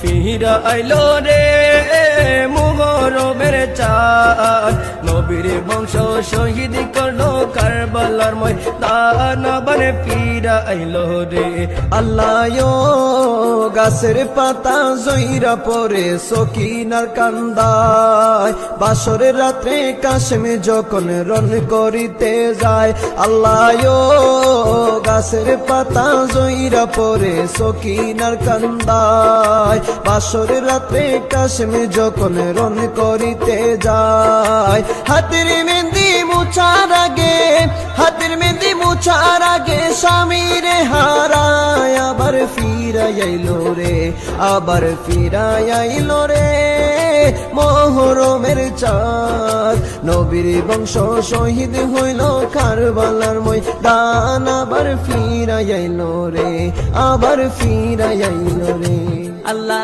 ফিরা আইলো রে মুহরমের চাঁদ, নবীর বংশ শহীদ করলো কারবালার ময়দান, আবার ফিরা আইলো রে। আল্লাহ গাছের পাতা জইরা পরে সকিনার কান্দায়, বাসরের রাত্রে কাশেমে যখন রন করিতে যায়। আল্লাহ গাছের পাতা জইরা পরে সকিনার কান্দায়, বাসরের রাত্রে কাশেমে যখন রন করিতে যায়। হাতের মেহেন্দি মুছার আগে, হাতের মেহেন্দি মুছার আগে স্বামীরে হারায় আবার ফিরাই আইলো রে, আবার ফিরাই আইলো রে মুহরমের চাঁদ, নবীর বংশ শহীদ হইল কারবালার ময়দান, আবার ফিরাই আইলো রে, আবার ফিরাই আইলো রে। আল্লাহ